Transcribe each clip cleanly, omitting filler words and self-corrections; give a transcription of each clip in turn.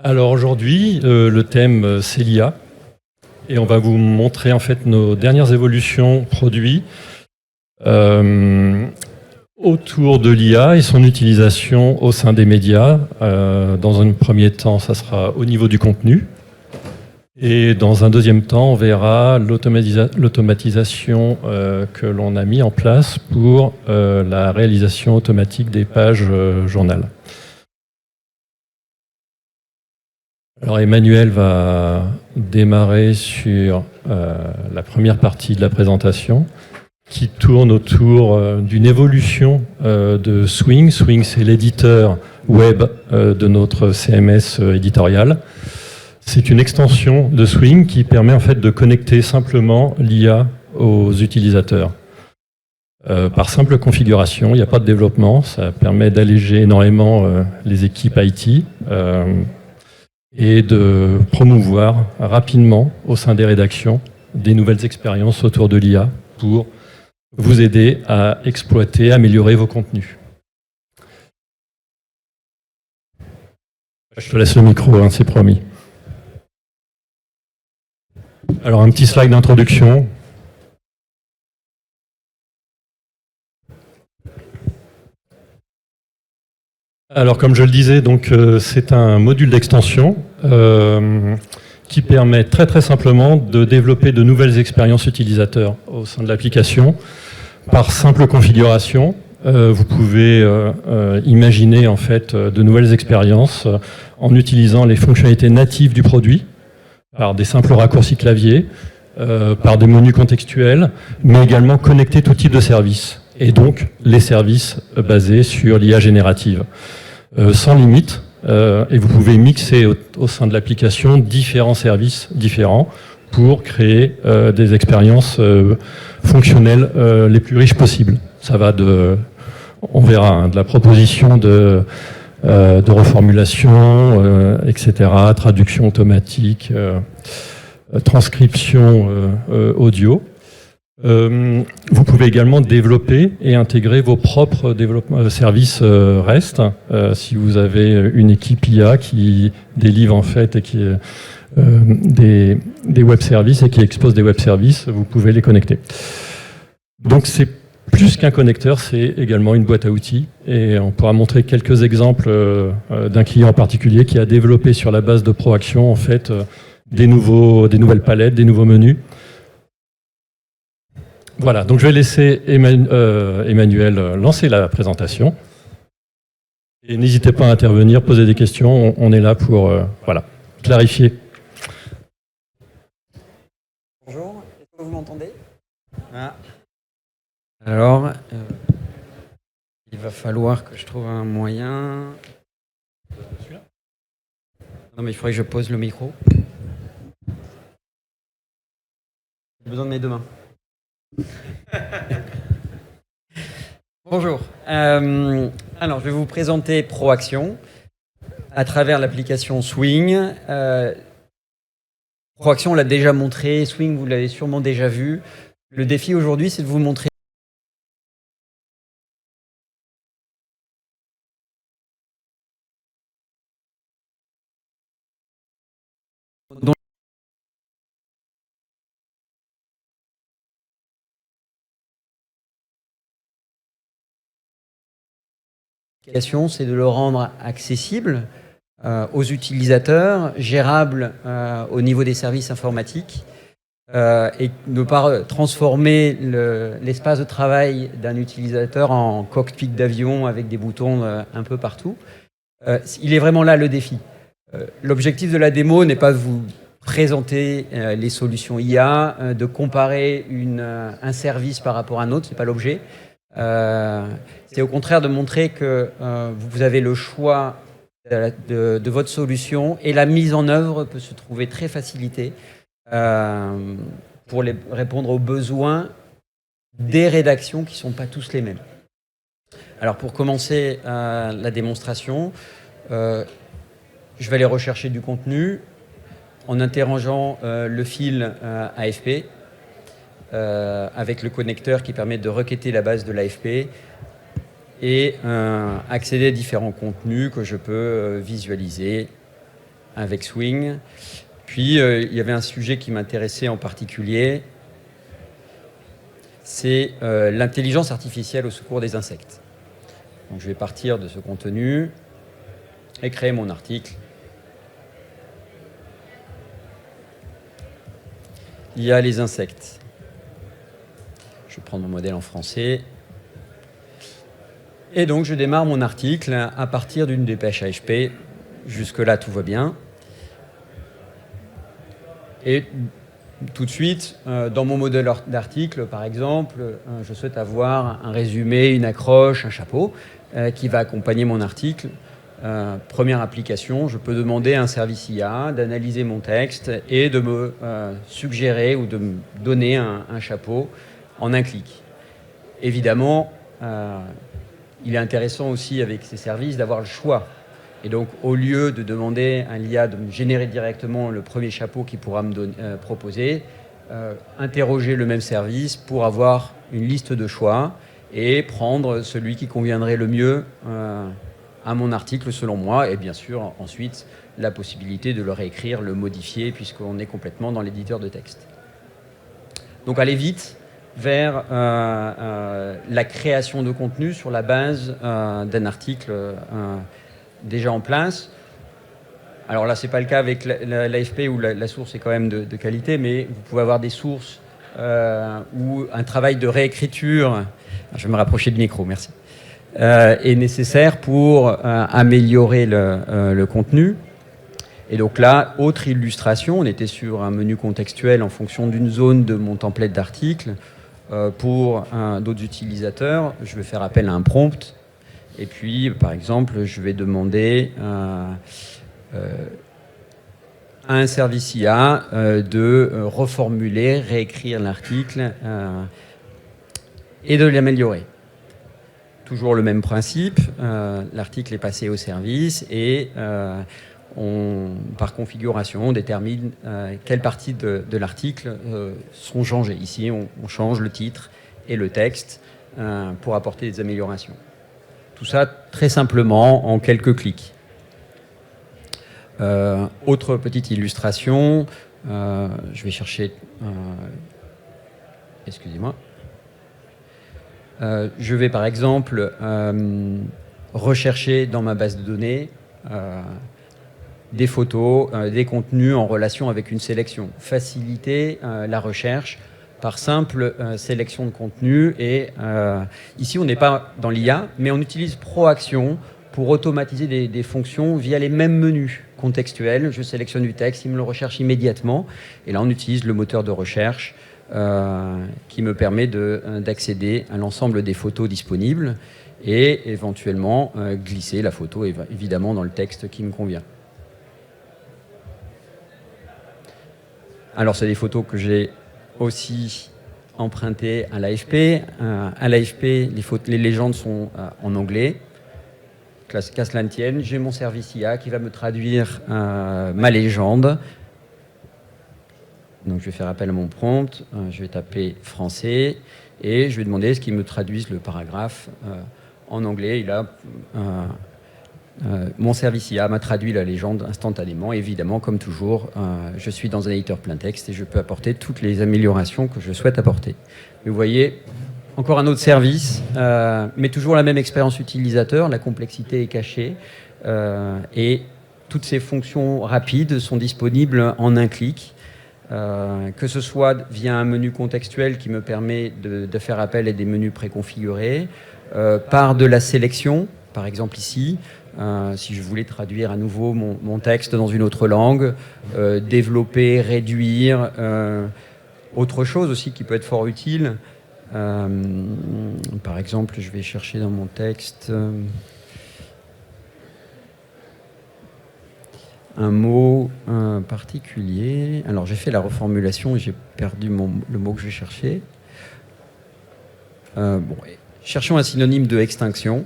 Alors aujourd'hui, le thème c'est l'IA et on va vous montrer en fait nos dernières évolutions produits autour de l'IA et son utilisation au sein des médias. Dans un premier temps, ça sera au niveau du contenu. Et dans un deuxième temps, on verra l'automatisation que l'on a mis en place pour la réalisation automatique des pages journal. Alors Emmanuel va démarrer sur la première partie de la présentation qui tourne autour d'une évolution de Swing. Swing, c'est l'éditeur web de notre CMS éditorial. C'est une extension de Swing qui permet en fait de connecter simplement l'IA aux utilisateurs. Par simple configuration, il n'y a pas de développement, ça permet d'alléger énormément les équipes IT et de promouvoir rapidement au sein des rédactions des nouvelles expériences autour de l'IA pour vous aider à exploiter, améliorer vos contenus. Je te laisse le micro, hein, c'est promis. Alors un petit slide d'introduction. Alors comme je le disais, donc c'est un module d'extension qui permet très simplement de développer de nouvelles expériences utilisateurs au sein de l'application par simple configuration. Vous pouvez imaginer en fait de nouvelles expériences en utilisant les fonctionnalités natives du produit par des simples raccourcis clavier, par des menus contextuels, mais également connecter tout type de services et donc les services basés sur l'IA générative. Sans limite, et vous pouvez mixer au sein de l'application différents services différents pour créer des expériences fonctionnelles les plus riches possibles. Ça va on verra, hein, de la proposition de reformulation, etc., traduction automatique, transcription audio. Vous pouvez également développer et intégrer vos propres services REST. Si vous avez une équipe IA qui délivre en fait et qui des web services et qui expose des web services, vous pouvez les connecter. Donc c'est plus qu'un connecteur, c'est également une boîte à outils. Et on pourra montrer quelques exemples d'un client en particulier qui a développé sur la base de Proaction en fait des nouvelles palettes, des nouveaux menus. Voilà, donc je vais laisser Emmanuel lancer la présentation. Et n'hésitez pas à intervenir, poser des questions, on est là pour clarifier. Bonjour, est-ce que vous m'entendez? Alors, il va falloir que je trouve un moyen. Non, mais il faudrait que je pose le micro. J'ai besoin de mes deux mains. Bonjour. Alors, je vais vous présenter Proaction à travers l'application Swing. Proaction, on l'a déjà montré. Swing, vous l'avez sûrement déjà vu. Le défi aujourd'hui, c'est de vous montrer c'est de le rendre accessible aux utilisateurs, gérable au niveau des services informatiques et ne pas transformer l'espace de travail d'un utilisateur en cockpit d'avion avec des boutons un peu partout. Il est vraiment là le défi. L'objectif de la démo n'est pas de vous présenter les solutions IA, de comparer un service par rapport à un autre, ce n'est pas l'objet. C'est au contraire de montrer que vous avez le choix de votre solution et la mise en œuvre peut se trouver très facilitée pour répondre aux besoins des rédactions qui ne sont pas tous les mêmes. Alors pour commencer la démonstration, je vais aller rechercher du contenu en interrogeant le fil AFP. Avec le connecteur qui permet de requêter la base de l'AFP et accéder à différents contenus que je peux visualiser avec Swing. Puis, il y avait un sujet qui m'intéressait en particulier, c'est l'intelligence artificielle au secours des insectes. Donc, je vais partir de ce contenu et créer mon article. Il y a les insectes. Je vais prendre mon modèle en français. Et donc, je démarre mon article à partir d'une dépêche AFP. Jusque-là, tout va bien. Et tout de suite, dans mon modèle d'article, par exemple, je souhaite avoir un résumé, une accroche, un chapeau qui va accompagner mon article. Première application, je peux demander à un service IA d'analyser mon texte et de me suggérer ou de me donner un chapeau en un clic. Évidemment, il est intéressant aussi avec ces services d'avoir le choix. Et donc, au lieu de demander à l'IA de me générer directement le premier chapeau qu'il pourra me proposer, interroger le même service pour avoir une liste de choix et prendre celui qui conviendrait le mieux à mon article selon moi. Et bien sûr, ensuite, la possibilité de le réécrire, le modifier, puisqu'on est complètement dans l'éditeur de texte. Donc, aller vite vers la création de contenu sur la base d'un article déjà en place. Alors là, ce n'est pas le cas avec l'AFP où la source est quand même de qualité, mais vous pouvez avoir des sources où un travail de réécriture, je vais me rapprocher du micro, merci, est nécessaire pour améliorer le contenu. Et donc là, autre illustration, on était sur un menu contextuel en fonction d'une zone de mon template d'article. Pour d'autres utilisateurs, je vais faire appel à un prompt. Et puis, par exemple, je vais demander à un service IA de reformuler, réécrire l'article et de l'améliorer. Toujours le même principe, l'article est passé au service et par configuration, on détermine quelles parties de l'article sont changées. Ici, on change le titre et le texte pour apporter des améliorations. Tout ça très simplement en quelques clics. Autre petite illustration, je vais chercher, excusez-moi, je vais par exemple rechercher dans ma base de données des photos, des contenus en relation avec une sélection, faciliter la recherche par simple sélection de contenu. Et ici, on n'est pas dans l'IA, mais on utilise ProAction pour automatiser des fonctions via les mêmes menus contextuels. Je sélectionne du texte, il me le recherche immédiatement. Et là, on utilise le moteur de recherche qui me permet d'accéder à l'ensemble des photos disponibles et éventuellement glisser la photo évidemment dans le texte qui me convient. Alors, c'est des photos que j'ai aussi empruntées à l'AFP. À l'AFP, les légendes sont en anglais. Qu'à cela ne tienne, j'ai mon service IA qui va me traduire ma légende. Donc, je vais faire appel à mon prompt. Je vais taper français et je vais demander à ce qu'il me traduise le paragraphe en anglais. Et là, mon service IA m'a traduit la légende instantanément. Évidemment, comme toujours, je suis dans un éditeur plein texte et je peux apporter toutes les améliorations que je souhaite apporter. Mais vous voyez, encore un autre service, mais toujours la même expérience utilisateur. La complexité est cachée et toutes ces fonctions rapides sont disponibles en un clic. Que ce soit via un menu contextuel qui me permet de faire appel à des menus préconfigurés, par de la sélection, par exemple ici, si je voulais traduire à nouveau mon texte dans une autre langue, développer, réduire, autre chose aussi qui peut être fort utile. Par exemple, je vais chercher dans mon texte un mot particulier. Alors j'ai fait la reformulation et j'ai perdu le mot que je cherchais. Cherchons un synonyme de extinction.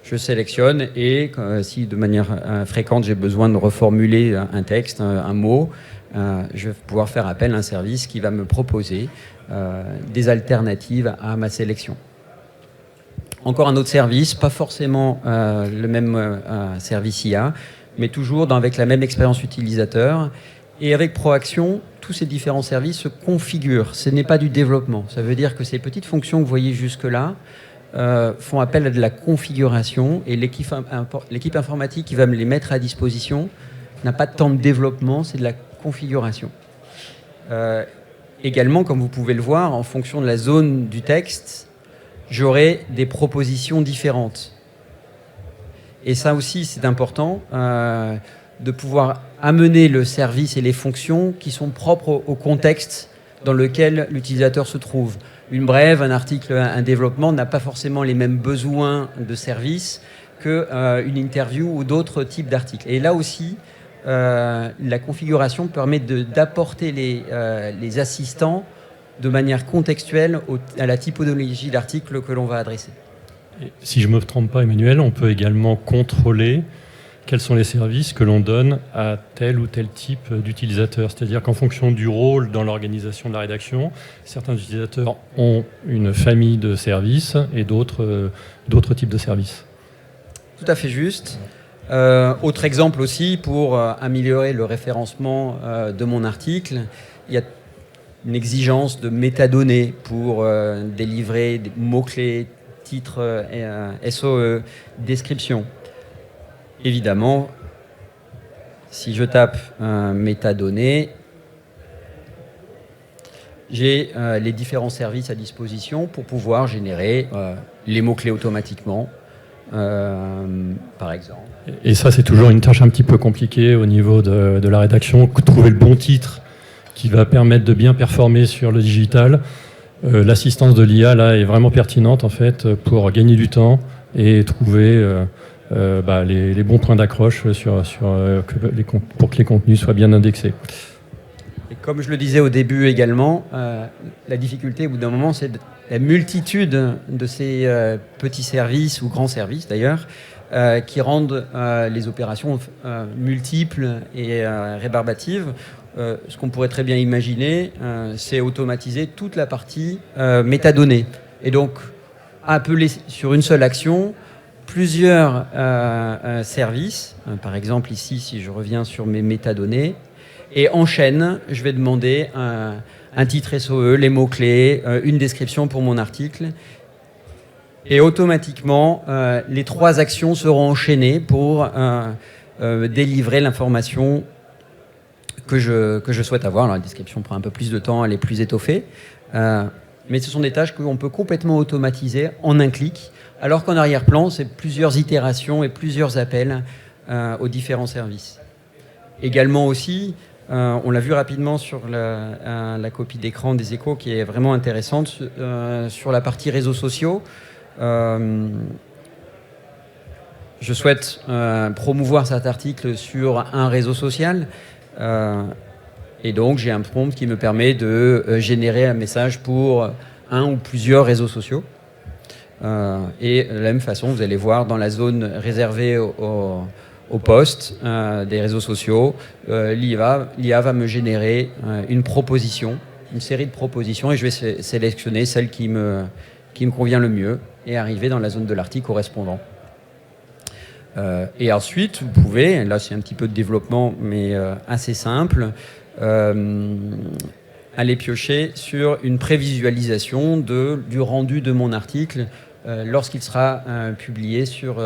Je sélectionne et si de manière fréquente j'ai besoin de reformuler un texte, un mot, je vais pouvoir faire appel à un service qui va me proposer des alternatives à ma sélection. Encore un autre service, pas forcément le même service IA, mais toujours avec la même expérience utilisateur. Et avec Proaction, tous ces différents services se configurent. Ce n'est pas du développement. Ça veut dire que ces petites fonctions que vous voyez jusque-là font appel à de la configuration, et l'équipe informatique qui va me les mettre à disposition n'a pas de temps de développement, c'est de la configuration. Également, comme vous pouvez le voir, en fonction de la zone du texte, j'aurai des propositions différentes. Et ça aussi, c'est important, de pouvoir amener le service et les fonctions qui sont propres au contexte dans lequel l'utilisateur se trouve. Une brève, un article, un développement n'a pas forcément les mêmes besoins de service qu'une interview ou d'autres types d'articles. Et là aussi, la configuration permet d'apporter les assistants de manière contextuelle à la typologie d'article que l'on va adresser. Et si je ne me trompe pas, Emmanuel, on peut également contrôler quels sont les services que l'on donne à tel ou tel type d'utilisateur. C'est-à-dire qu'en fonction du rôle dans l'organisation de la rédaction, certains utilisateurs ont une famille de services et d'autres types de services. Tout à fait juste. Autre exemple aussi, pour améliorer le référencement de mon article, il y a une exigence de métadonnées pour délivrer des mots-clés, titres, SOE, description. Évidemment, si je tape métadonnées, j'ai les différents services à disposition pour pouvoir générer les mots-clés automatiquement, par exemple. Et ça, c'est toujours une tâche un petit peu compliquée au niveau de la rédaction, trouver le bon titre qui va permettre de bien performer sur le digital. L'assistance de l'IA, là, est vraiment pertinente, en fait, pour gagner du temps et trouver les bons points d'accroche pour que les contenus soient bien indexés. Et comme je le disais au début également, la difficulté au bout d'un moment, c'est la multitude de ces petits services, ou grands services d'ailleurs, qui rendent les opérations multiples et rébarbatives. Ce qu'on pourrait très bien imaginer, c'est automatiser toute la partie métadonnées. Et donc, appeler sur une seule action plusieurs services. Par exemple, ici, si je reviens sur mes métadonnées, et en chaîne, je vais demander un titre SOE, les mots-clés, une description pour mon article. Et automatiquement, les trois actions seront enchaînées pour délivrer l'information que je souhaite avoir. Alors, la description prend un peu plus de temps, elle est plus étoffée. Mais ce sont des tâches qu'on peut complètement automatiser en un clic, alors qu'en arrière-plan, c'est plusieurs itérations et plusieurs appels aux différents services. Également aussi, on l'a vu rapidement sur la copie d'écran des Échos, qui est vraiment intéressante, sur la partie réseaux sociaux. Je souhaite promouvoir cet article sur un réseau social. Et donc, j'ai un prompt qui me permet de générer un message pour un ou plusieurs réseaux sociaux. Et de la même façon, vous allez voir dans la zone réservée aux posts des réseaux sociaux, l'IA va me générer une proposition, une série de propositions, et je vais sélectionner celle qui me convient le mieux et arriver dans la zone de l'article correspondant. Et ensuite, vous pouvez, là c'est un petit peu de développement, mais assez simple, aller piocher sur une prévisualisation du rendu de mon article lorsqu'il sera publié sur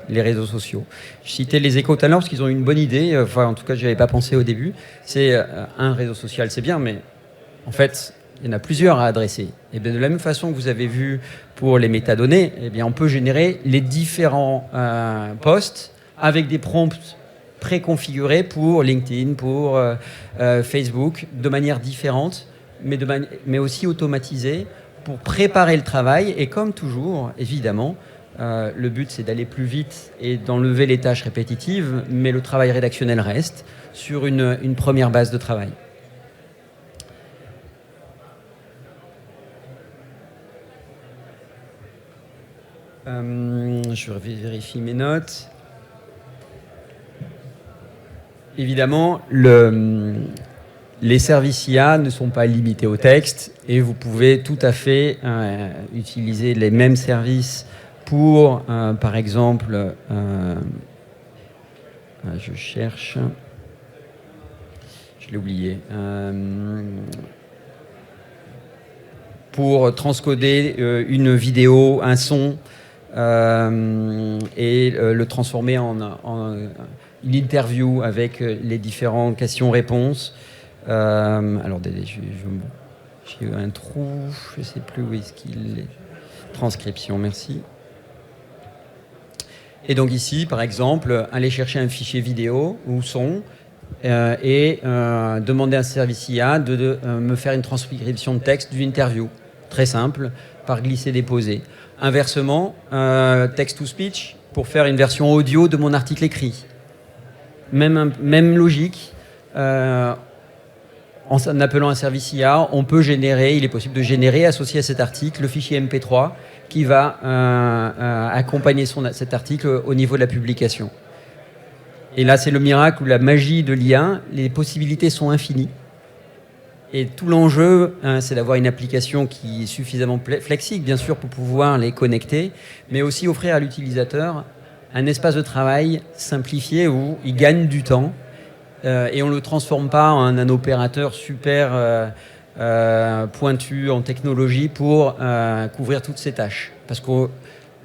les réseaux sociaux. Je citais les Échos tout à l'heure parce qu'ils ont une bonne idée, enfin en tout cas je n'y avais pas pensé au début. C'est un réseau social, c'est bien, mais en fait il y en a plusieurs à adresser. Et bien de la même façon que vous avez vu pour les métadonnées, eh bien on peut générer les différents posts avec des prompts préconfigurés pour LinkedIn, pour Facebook, de manière différente, mais aussi automatisée, pour préparer le travail. Et comme toujours, évidemment, le but c'est d'aller plus vite et d'enlever les tâches répétitives, mais le travail rédactionnel reste sur une première base de travail. Je vérifie mes notes. Évidemment, les services IA ne sont pas limités au texte et vous pouvez tout à fait utiliser les mêmes services pour, par exemple, Je cherche. Je l'ai oublié. Pour transcoder une vidéo, un son, et le transformer en une interview avec les différentes questions-réponses. Alors, j'ai eu un trou, je ne sais plus où est-ce qu'il est. Transcription, merci. Et donc ici, par exemple, aller chercher un fichier vidéo ou son et demander à un service IA de me faire une transcription de texte d'une interview. Très simple, par glisser-déposer. Inversement, text-to-speech pour faire une version audio de mon article écrit. Même logique. En appelant un service IA, on peut générer, il est possible de générer, associé à cet article, le fichier MP3 qui va accompagner cet article au niveau de la publication. Et là, c'est le miracle ou la magie de l'IA. Les possibilités sont infinies. Et tout l'enjeu, c'est d'avoir une application qui est suffisamment flexible, bien sûr, pour pouvoir les connecter, mais aussi offrir à l'utilisateur un espace de travail simplifié où il gagne du temps. Et on ne le transforme pas en un opérateur super pointu en technologie pour couvrir toutes ces tâches. Parce que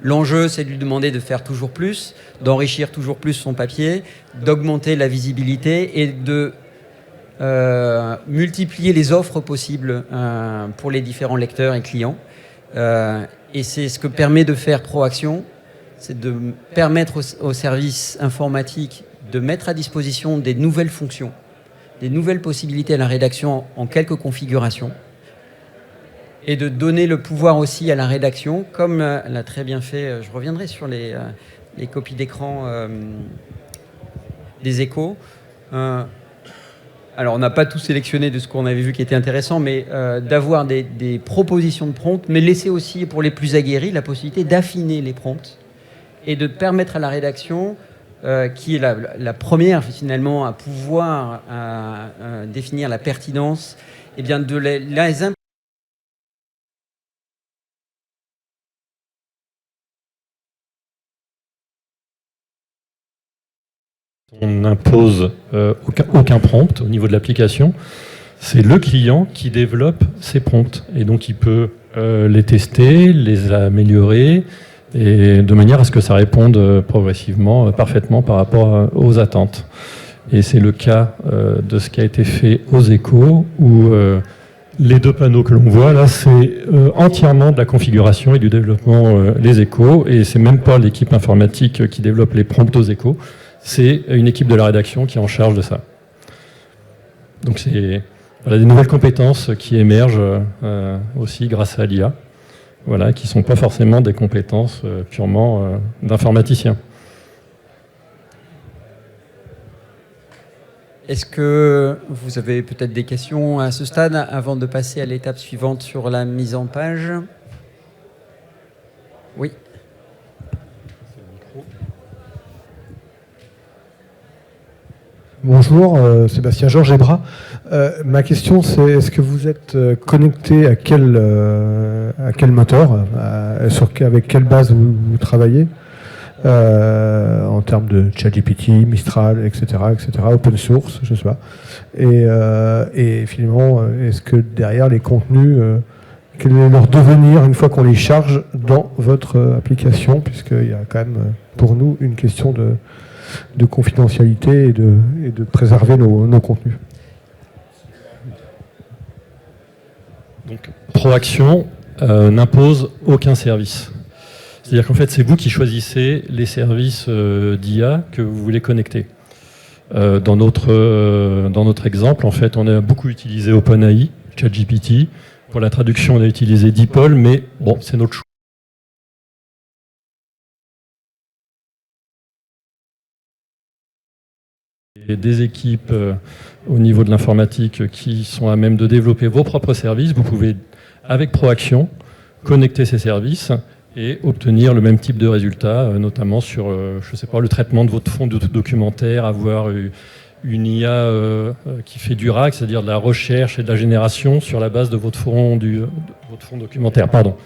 l'enjeu, c'est de lui demander de faire toujours plus, d'enrichir toujours plus son papier, d'augmenter la visibilité et de multiplier les offres possibles pour les différents lecteurs et clients. Et c'est ce que permet de faire Proaction, c'est de permettre aux services informatiques de mettre à disposition des nouvelles fonctions, des nouvelles possibilités à la rédaction en quelques configurations, et de donner le pouvoir aussi à la rédaction, comme l'a très bien fait, je reviendrai sur les copies d'écran des Échos. Alors, on n'a pas tout sélectionné de ce qu'on avait vu qui était intéressant, mais d'avoir des propositions de prompts, mais laisser aussi, pour les plus aguerris, la possibilité d'affiner les prompts et de permettre à la rédaction, qui est la première, finalement, à pouvoir définir la pertinence, eh bien, de les On n'impose aucun prompt au niveau de l'application. C'est le client qui développe ses prompts. Et donc, il peut les tester, les améliorer, et de manière à ce que ça réponde progressivement, parfaitement par rapport aux attentes. Et c'est le cas de ce qui a été fait aux Échos, où les deux panneaux que l'on voit, là, c'est entièrement de la configuration et du développement les Échos. Et c'est même pas l'équipe informatique qui développe les prompts aux Échos. C'est une équipe de la rédaction qui est en charge de ça. Donc c'est des nouvelles compétences qui émergent aussi grâce à l'IA, qui ne sont pas forcément des compétences purement d'informaticiens. Est-ce que vous avez peut-être des questions à ce stade avant de passer à l'étape suivante sur la mise en page? Oui. Bonjour, Sébastien Georges Ebra. Ma question, c'est est-ce que vous êtes connecté à quel moteur, avec quelle base vous travaillez en termes de ChatGPT, Mistral, etc., open source, je sais pas. Et finalement, est-ce que derrière les contenus, quel est leur devenir une fois qu'on les charge dans votre application, puisqu'il y a quand même pour nous une question de confidentialité et de préserver nos contenus. Donc, Proaction n'impose aucun service. C'est-à-dire qu'en fait, c'est vous qui choisissez les services d'IA que vous voulez connecter. Dans notre exemple, en fait, on a beaucoup utilisé OpenAI, ChatGPT. Pour la traduction, on a utilisé DeepL, mais bon, c'est notre choix. Et des équipes au niveau de l'informatique qui sont à même de développer vos propres services. Vous pouvez, avec Proaction, connecter ces services et obtenir le même type de résultats, notamment sur, je sais pas, le traitement de votre fond documentaire, avoir une IA qui fait du RAG, c'est-à-dire de la recherche et de la génération sur la base de votre fond documentaire. Pardon.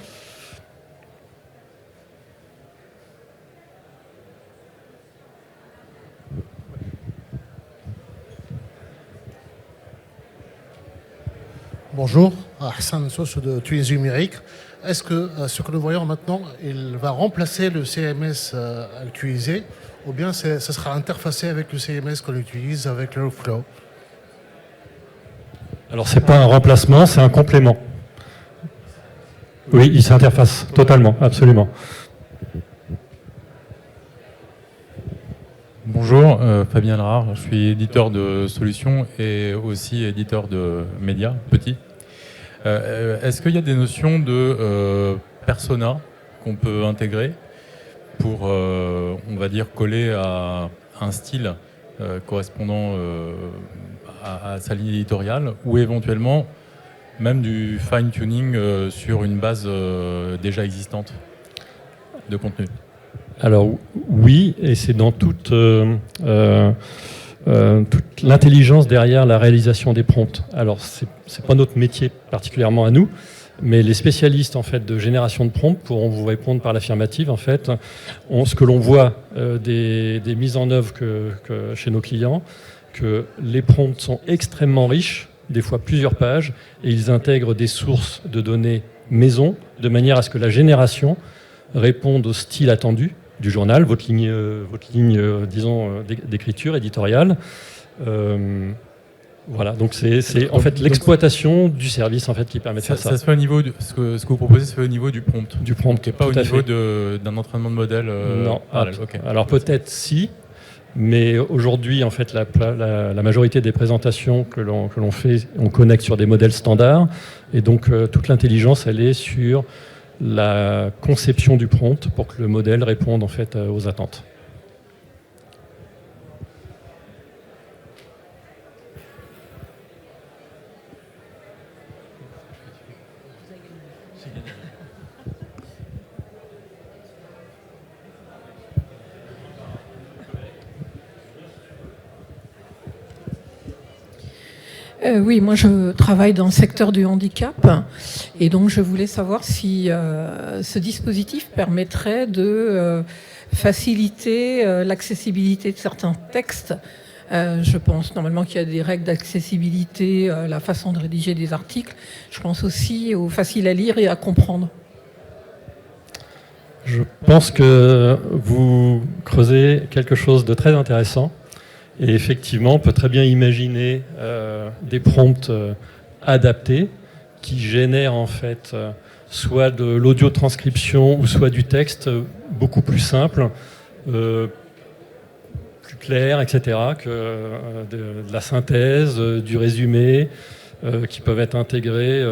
Bonjour, Hassan Sos de Tunisie numérique. Est-ce que ce que nous voyons maintenant, il va remplacer le CMS utilisé ou bien ça sera interfacé avec le CMS qu'on utilise avec le Workflow? Alors, c'est pas un remplacement, c'est un complément. Oui, il s'interface totalement, absolument. Bonjour, Fabien Larard, je suis éditeur de solutions et aussi éditeur de médias petits. Est-ce qu'il y a des notions de persona qu'on peut intégrer pour, on va dire, coller à un style correspondant à sa ligne éditoriale ou éventuellement même du fine-tuning sur une base déjà existante de contenu? Alors oui, et c'est dans toute l'intelligence derrière la réalisation des prompts. Alors c'est pas notre métier particulièrement à nous, mais les spécialistes en fait de génération de prompts pourront vous répondre par l'affirmative. En fait, ce que l'on voit des mises en œuvre que chez nos clients, que les prompts sont extrêmement riches, des fois plusieurs pages, et ils intègrent des sources de données maison de manière à ce que la génération réponde au style attendu du journal, votre ligne disons, d'écriture éditoriale. Voilà, donc c'est en fait l'exploitation du service en fait qui permet de faire ça. Ça se fait au niveau ce que vous proposez, se fait au niveau du prompt. Du prompt, qui n'est pas au niveau d'un entraînement de modèle. Non. Okay. Alors peut-être si, mais aujourd'hui en fait la majorité des présentations que l'on fait, on connecte sur des modèles standards, et donc toute l'intelligence elle est sur la conception du prompt pour que le modèle réponde en fait aux attentes. Oui, moi je travaille dans le secteur du handicap et donc je voulais savoir si ce dispositif permettrait de faciliter l'accessibilité de certains textes. Je pense normalement qu'il y a des règles d'accessibilité, la façon de rédiger des articles. Je pense aussi au facile à lire et à comprendre. Je pense que vous creusez quelque chose de très intéressant. Et effectivement, on peut très bien imaginer des prompts adaptés qui génèrent en fait soit de l'audio-transcription ou soit du texte beaucoup plus simple, plus clair, etc., que de la synthèse, du résumé, qui peuvent être intégrés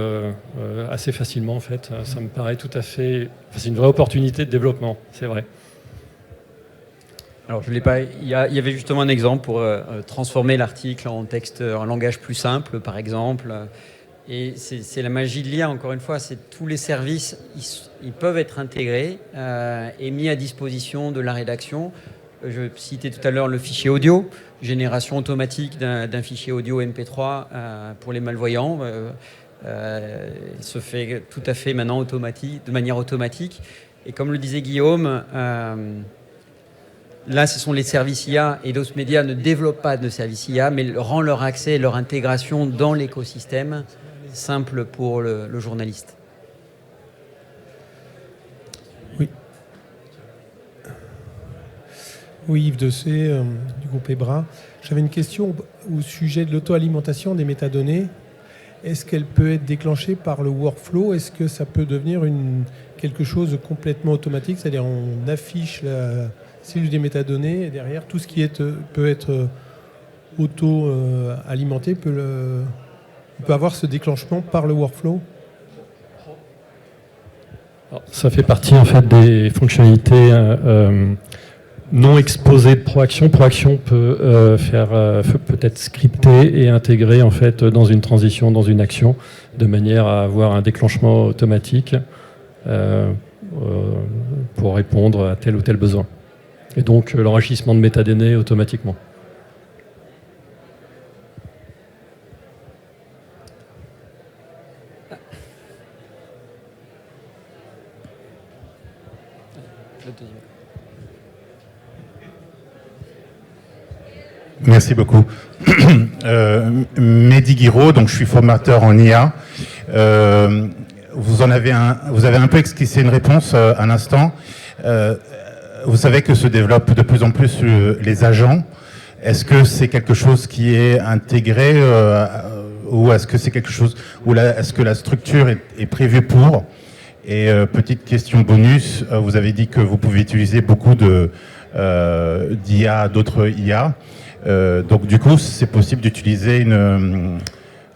assez facilement en fait. Ça me paraît tout à fait... c'est une vraie opportunité de développement, c'est vrai. Alors, je l'ai pas. Il y avait justement un exemple pour transformer l'article en texte, en langage plus simple, par exemple. Et c'est la magie de l'IA, encore une fois. C'est tous les services, ils peuvent être intégrés et mis à disposition de la rédaction. Je citais tout à l'heure le fichier audio, génération automatique d'un fichier audio MP3 pour les malvoyants. Se fait tout à fait maintenant de manière automatique. Et comme le disait Guillaume, là, ce sont les services IA et d'autres médias ne développent pas de services IA, mais rend leur accès et leur intégration dans l'écosystème simple pour le journaliste. Oui. Oui, Yves Dessay, du groupe EBRA. J'avais une question au sujet de l'auto-alimentation des métadonnées. Est-ce qu'elle peut être déclenchée par le workflow? Est-ce que ça peut devenir quelque chose de complètement automatique? C'est-à-dire on affiche la cellule des métadonnées et derrière, tout ce qui peut être auto-alimenté peut avoir ce déclenchement par le workflow? Ça fait partie en fait des fonctionnalités non exposées de Proaction. Proaction peut être scripter et intégrer en fait dans une transition, dans une action, de manière à avoir un déclenchement automatique pour répondre à tel ou tel besoin. Et donc l'enrichissement de métadonnées automatiquement. Merci beaucoup. Mehdi Guiraud, donc je suis formateur en IA. Vous avez un peu esquissé une réponse à l'instant. Vous savez que se développent de plus en plus les agents. Est-ce que c'est quelque chose qui est intégré ou est-ce que c'est quelque chose où est-ce que la structure est prévue pour? Et petite question bonus, vous avez dit que vous pouvez utiliser beaucoup d'IA, d'autres IA. Donc du coup, c'est possible d'utiliser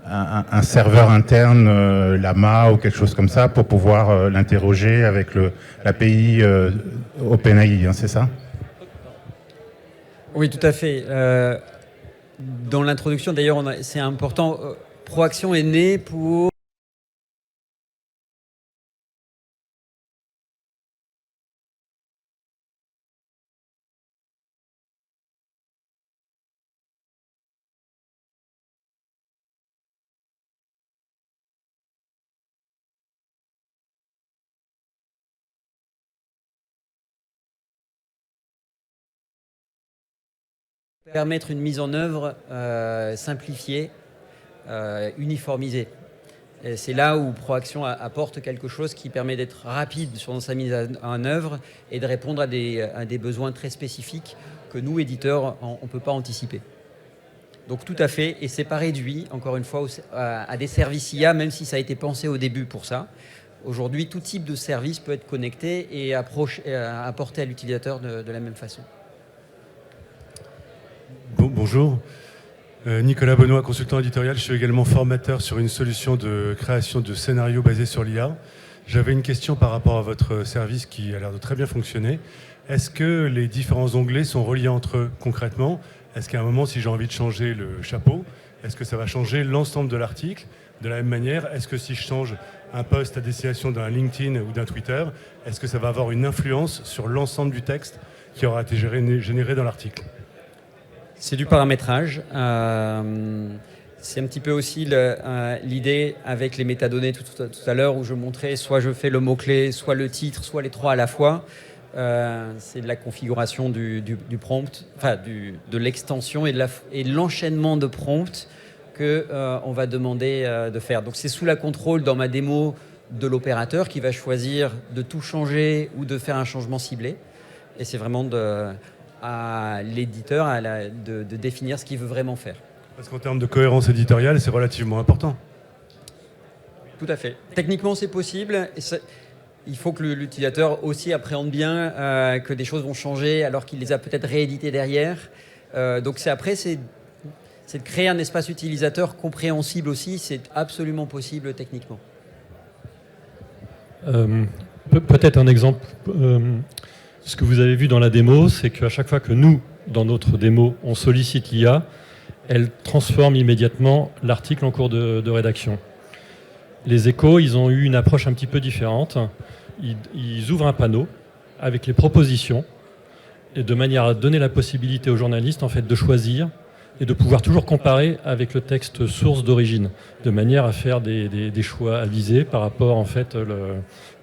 un serveur interne, Llama ou quelque chose comme ça, pour pouvoir l'interroger avec l'API OpenAI, hein, c'est ça? Oui, tout à fait. Dans l'introduction, d'ailleurs, c'est important, Proaction est né pour permettre une mise en œuvre simplifiée, uniformisée. Et c'est là où Proaction apporte quelque chose qui permet d'être rapide sur sa mise en œuvre et de répondre à des besoins très spécifiques que nous, éditeurs, on ne peut pas anticiper. Donc tout à fait, et c'est pas réduit, encore une fois, à des services IA, même si ça a été pensé au début pour ça. Aujourd'hui, tout type de service peut être connecté et apporté à l'utilisateur de la même façon. Bonjour, Nicolas Benoît, consultant éditorial. Je suis également formateur sur une solution de création de scénarios basés sur l'IA. J'avais une question par rapport à votre service qui a l'air de très bien fonctionner. Est-ce que les différents onglets sont reliés entre eux concrètement? Est-ce qu'à un moment, si j'ai envie de changer le chapeau, est-ce que ça va changer l'ensemble de l'article? De la même manière, est-ce que si je change un post à destination d'un LinkedIn ou d'un Twitter, est-ce que ça va avoir une influence sur l'ensemble du texte qui aura été généré dans l'article? C'est du paramétrage. C'est un petit peu aussi l'idée avec les métadonnées tout à l'heure où je montrais soit je fais le mot-clé, soit le titre, soit les trois à la fois. C'est de la configuration du prompt, enfin de l'extension et de l'enchaînement de prompts qu'on va demander de faire. Donc c'est sous la contrôle dans ma démo de l'opérateur qui va choisir de tout changer ou de faire un changement ciblé. Et c'est vraiment à l'éditeur de définir ce qu'il veut vraiment faire. Parce qu'en termes de cohérence éditoriale, c'est relativement important. Tout à fait. Techniquement, c'est possible. Il faut que l'utilisateur aussi appréhende bien que des choses vont changer alors qu'il les a peut-être rééditées derrière. Donc c'est de créer un espace utilisateur compréhensible aussi. C'est absolument possible techniquement. Peut-être un exemple. Ce que vous avez vu dans la démo, c'est qu'à chaque fois que nous, dans notre démo, on sollicite l'IA, elle transforme immédiatement l'article en cours de rédaction. Les Échos, ils ont eu une approche un petit peu différente. Ils ouvrent un panneau avec les propositions, et de manière à donner la possibilité aux journalistes en fait, de choisir et de pouvoir toujours comparer avec le texte source d'origine, de manière à faire des choix avisés par rapport en fait,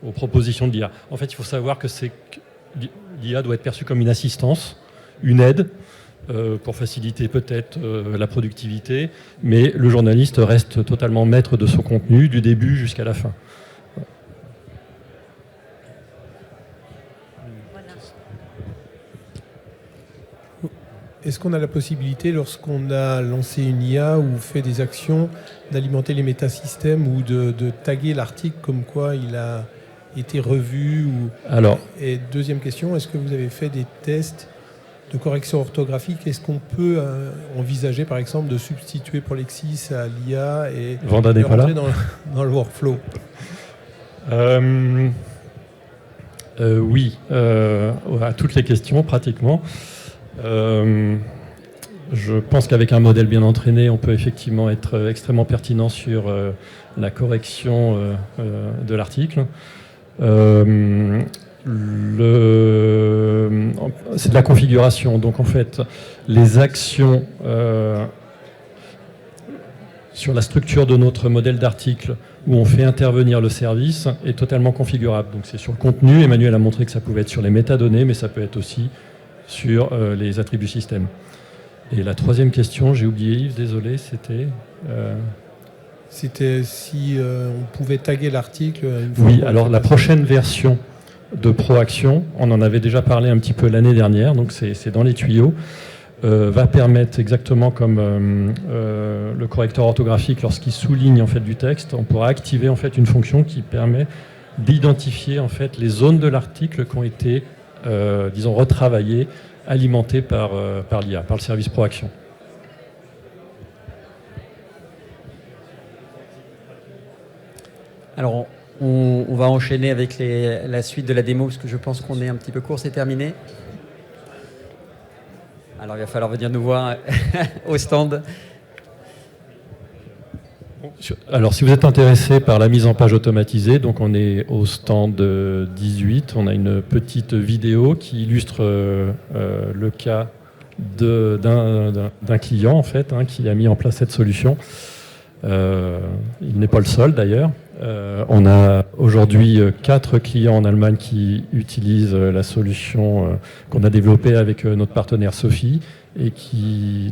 aux propositions de l'IA. En fait, il faut savoir que l'IA doit être perçue comme une assistance, une aide, pour faciliter peut-être la productivité, mais le journaliste reste totalement maître de son contenu, du début jusqu'à la fin. Est-ce qu'on a la possibilité, lorsqu'on a lancé une IA ou fait des actions, d'alimenter les métasystèmes ou de taguer l'article comme quoi il a été revu Alors, Et deuxième question, est-ce que vous avez fait des tests de correction orthographique? Est-ce qu'on peut envisager, par exemple, de substituer Prolexis à l'IA et Vanda n'est pas rentrer là. dans le workflow? Oui, à toutes les questions pratiquement. Je pense qu'avec un modèle bien entraîné, on peut effectivement être extrêmement pertinent sur la correction de l'article. C'est de la configuration. Donc en fait, les actions sur la structure de notre modèle d'article où on fait intervenir le service est totalement configurable. Donc c'est sur le contenu. Emmanuel a montré que ça pouvait être sur les métadonnées, mais ça peut être aussi sur les attributs système. Et la troisième question, j'ai oublié Yves, désolé, c'était... C'était si on pouvait taguer l'article. Une fois Oui, qu'on alors l'a la passé. prochaine version de ProAction, on en avait déjà parlé un petit peu l'année dernière, donc c'est dans les tuyaux, va permettre exactement comme le correcteur orthographique, lorsqu'il souligne en fait du texte, on pourra activer en fait une fonction qui permet d'identifier en fait les zones de l'article qui ont été, disons, retravaillées, alimentées par l'IA, par le service ProAction. Alors, on va enchaîner avec la suite de la démo, parce que je pense qu'on est un petit peu court, c'est terminé. Alors, il va falloir venir nous voir au stand. Alors, si vous êtes intéressé par la mise en page automatisée, donc on est au stand 18. On a une petite vidéo qui illustre le cas d'un client en fait, qui a mis en place cette solution. Il n'est pas le seul d'ailleurs. On a aujourd'hui 4 clients en Allemagne qui utilisent la solution qu'on a développée avec notre partenaire Sophie et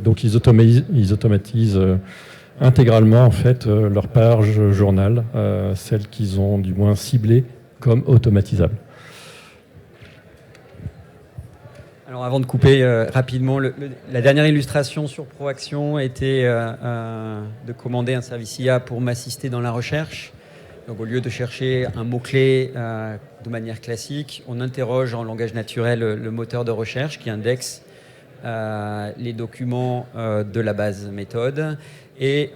donc ils automatisent intégralement en fait leur page journal, celle qu'ils ont du moins ciblée comme automatisable. Alors avant de couper rapidement, la dernière illustration sur ProAction était de commander un service IA pour m'assister dans la recherche. Donc au lieu de chercher un mot-clé de manière classique, on interroge en langage naturel le moteur de recherche qui indexe les documents de la base méthode et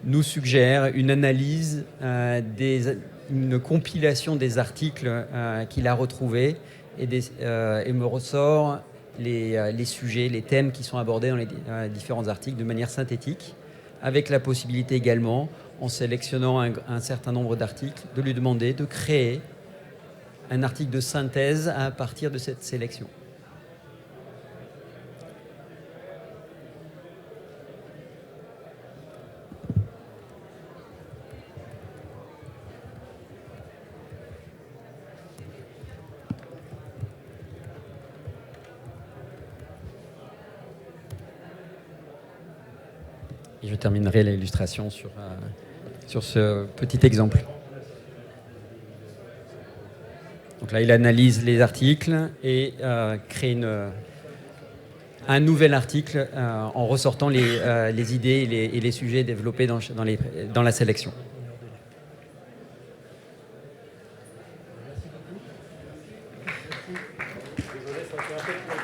nous suggère une analyse, une compilation des articles qu'il a retrouvés et me ressort les sujets, les thèmes qui sont abordés dans les différents articles de manière synthétique, avec la possibilité également, en sélectionnant un certain nombre d'articles, de lui demander de créer un article de synthèse à partir de cette sélection. Et je terminerai l'illustration sur ce petit exemple. Donc là, il analyse les articles et crée un nouvel article en ressortant les idées et les sujets développés dans la sélection. Désolé, ça fait un peu